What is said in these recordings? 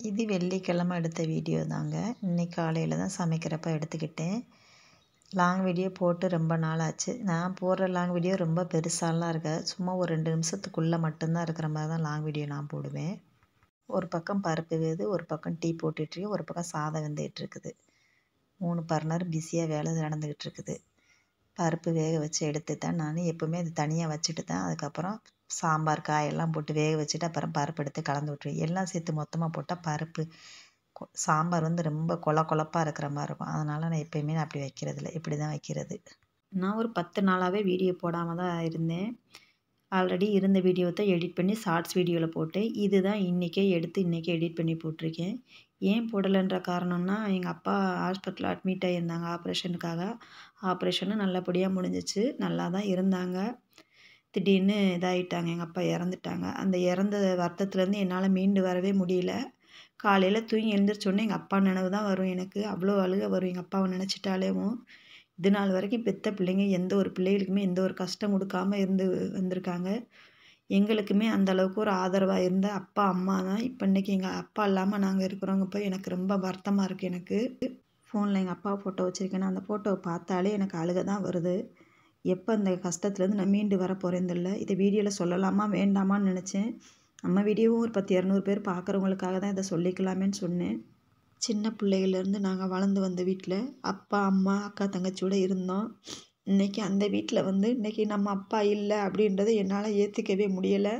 இது வெள்ளிக்கிழமை எடுத்த வீடியோ தாங்க. இன்னைக்கு காலையில் தான் சமைக்கிறப்ப எடுத்துக்கிட்டேன். லாங் வீடியோ போட்டு ரொம்ப நாள் ஆச்சு. நான் போடுற லாங் வீடியோ ரொம்ப பெருசாலாம் இருக்காது. சும்மா ஒரு 2 நிமிஷத்துக்குள்ளே மட்டும்தான் இருக்கிற மாதிரி தான் லாங் வீடியோ நான் போடுவேன். ஒரு பக்கம் பருப்பு வேகுது, ஒரு பக்கம் டீ போட்டுட்ருக்கு, ஒரு பக்கம் சாதம் வெந்துகிட்டு இருக்குது. 3 பர்னர் பிஸியாக வேலை நடந்துக்கிட்டு இருக்குது. பருப்பு வேக வச்சு எடுத்து தான் நான் எப்போவுமே அது தனியாக வச்சுட்டு தான் அதுக்கப்புறம் சாம்பார் காயெல்லாம் போட்டு வேக வச்சுட்டு அப்புறம் பருப்பு எடுத்து கலந்து விட்ருவேன். எல்லாம் சேர்த்து மொத்தமாக போட்டால் பருப்பு சாம்பார் வந்து ரொம்ப கொழப்பாக இருக்கிற மாதிரி இருக்கும். அதனால் நான் எப்போயுமே அப்படி வைக்கிறதில்ல. இப்படி தான் வைக்கிறது. நான் ஒரு 10 நாளாகவே வீடியோ போடாமல் தான் இருந்தேன். ஆல்ரெடி இருந்த வீடியோ தான் எடிட் பண்ணி ஷார்ட்ஸ் வீடியோவில் போட்டேன். இது தான் இன்றைக்கே எடுத்து இன்றைக்கே எடிட் பண்ணி போட்டிருக்கேன். ஏன் போடலைன்ற காரணம்னா, எங்கள் அப்பா ஹாஸ்பிட்டலில் அட்மிட் ஆகியிருந்தாங்க ஆப்ரேஷனுக்காக. ஆப்ரேஷனும் நல்லபடியாக முடிஞ்சிச்சு. நல்லா தான் இருந்தாங்க. திடீர்னு இதாகிட்டாங்க, எங்கள் அப்பா இறந்துட்டாங்க. அந்த இறந்த வருத்தத்துலேருந்து என்னால் மீண்டு வரவே முடியல. காலையில் தூங்கி எழுந்திரிச்சோடனே எங்கள் அப்பா நினைவு தான் வரும் எனக்கு. அவ்வளோ அழுகை வரும் எங்கள் அப்பாவை நினச்சிட்டாலேவும். இது நாள் வரைக்கும் பெற்ற பிள்ளைங்க எந்த ஒரு பிள்ளைகளுக்குமே எந்த ஒரு கஷ்டம் கொடுக்காம வந்திருக்காங்க. எங்களுக்குமே அந்தளவுக்கு ஒரு ஆதரவாக இருந்த அப்பா அம்மா தான். இப்போ இன்றைக்கி எங்கள் அப்பா இல்லாமல் நாங்கள் இருக்கிறோங்கப்போ எனக்கு ரொம்ப வருத்தமாக இருக்குது. எனக்கு ஃபோனில் எங்கள் அப்பா ஃபோட்டோ வச்சுருக்கேன்னா அந்த ஃபோட்டோவை பார்த்தாலே எனக்கு அழுகை தான் வருது. எப்போ அந்த கஷ்டத்துலேருந்து நான் மீண்டு வர போகிறேன்னு தெரியல. இதை வீடியோவில் சொல்லலாமா வேண்டாமான்னு நினச்சேன். நம்ம வீடியோவும் ஒரு 10-200 பேர் பார்க்குறவங்களுக்காக தான் இதை சொல்லிக்கலாமேன்னு சொன்னேன். சின்ன பிள்ளைகள்லேருந்து நாங்கள் வளர்ந்து வந்த வீட்டில் அப்பா அம்மா அக்கா தங்கச்சியோடு இருந்தோம். இன்றைக்கி அந்த வீட்டில் வந்து இன்றைக்கி நம்ம அப்பா இல்லை அப்படின்றத என்னால் ஏற்றுக்கவே முடியலை.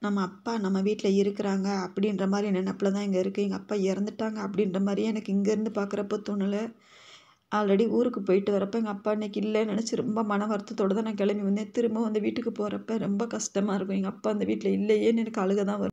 நம்ம அப்பா நம்ம வீட்டில் இருக்கிறாங்க அப்படின்ற மாதிரி நினப்பில் தான் இங்கே இருக்குது. எங்கள் அப்பா இறந்துட்டாங்க அப்படின்ற மாதிரியே எனக்கு இங்கேருந்து பார்க்குறப்ப தோணலை. ஆல்ரெடி ஊருக்கு போயிட்டு வரப்போ எங்கள் அப்பா இன்றைக்கி இல்லைன்னு நினச்சி ரொம்ப மன வருத்தத்தோடு தான் நான் கிளம்பி வந்தேன். திரும்ப வந்து வீட்டுக்கு போகிறப்ப ரொம்ப கஷ்டமாக இருக்கும். எங்கள் அப்பா அந்த வீட்டில் இல்லையேன்னு எனக்கு அழுகை தான் வரும்.